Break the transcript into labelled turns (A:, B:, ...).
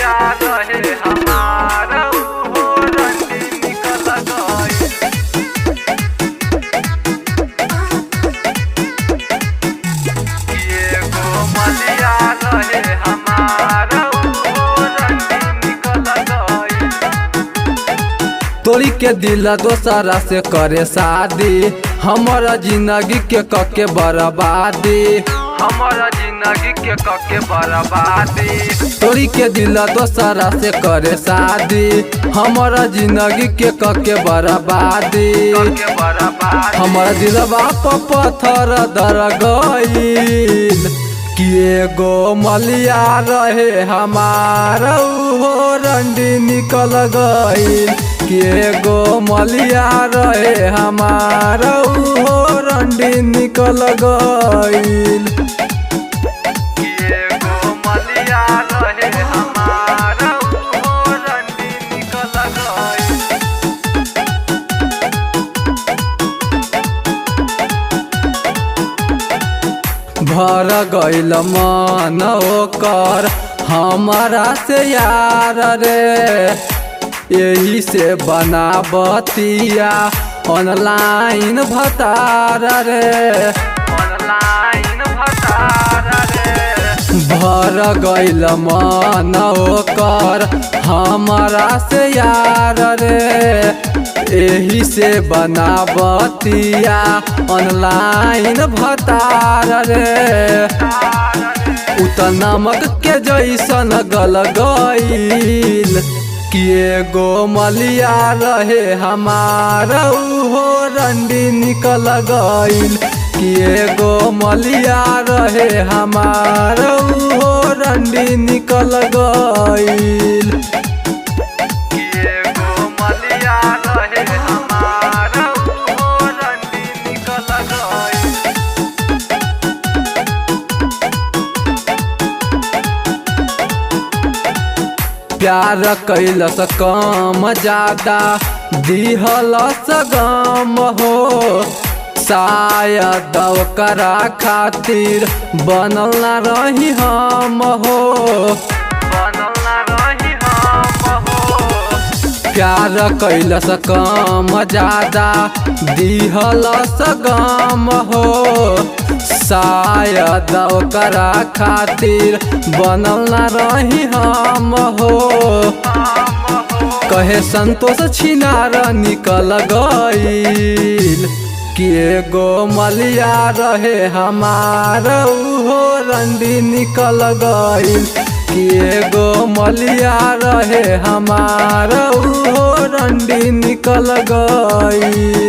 A: मलिया रहे हमारा उहो रंडी निकल गइल। एगो मलिया रहे हमारा उहो रंडी निकल गइल।
B: तोरी के दिल दोसरा से करे शादी, हमारा जिंदगी के कके बर्बादी,
A: हमारा जिंदगी के कके बर्बादी।
B: तोरी के दिल दोसरा से करे शादी, हमारा जिंदगी के कके बर्बादी।
A: कके बर्बादी।
B: हमारा दिलवा पर पत्थर दर गइल कि एगो मलिया रहे हमारा उहो रंडी निकल गइल। कि एगो मलिया रहे हमारा उहो रंडी निकल गइल।
A: एगो मलिया रहे हमारा उहो रंडी निकल गइल।
B: भर गइल मन ओकर हमारा से यार रे, यही से बनावतिया ऑनलाइन भतार रे।
A: ऑनलाइन भतार रे।
B: भर गइल मन ओकर हमारा से यार रे, यही से बनावतिया ऑनलाइन भतार रे। उत नमक के जैसन गल गइल कि एगो मलिया रहे हमारा उहो रंडी निकल गइल। कि एगो मलिया रहे हमारा उहो रंडी निकल गइल।
A: एगो मलिया रहे हमारा उहो रंडी निकल गइल।
B: प्यार कैलस कम ज्यादा दिहलस गम हो, शायद ओकरा खातिर बनल ना रही हम हो।
A: बनल ना रही हम हो।
B: प्यार कैलस कम ज्यादा दिहलस गम हो, शायद ओकरा खातिर बनल ना रही हम हो। कहे संतोष छिनार निकल गइल कि एगो मलिया रहे हमारा उहो रंडी निकल गइल। कि एगो मलिया रहे हमारा उहो रंडी निकल गइल।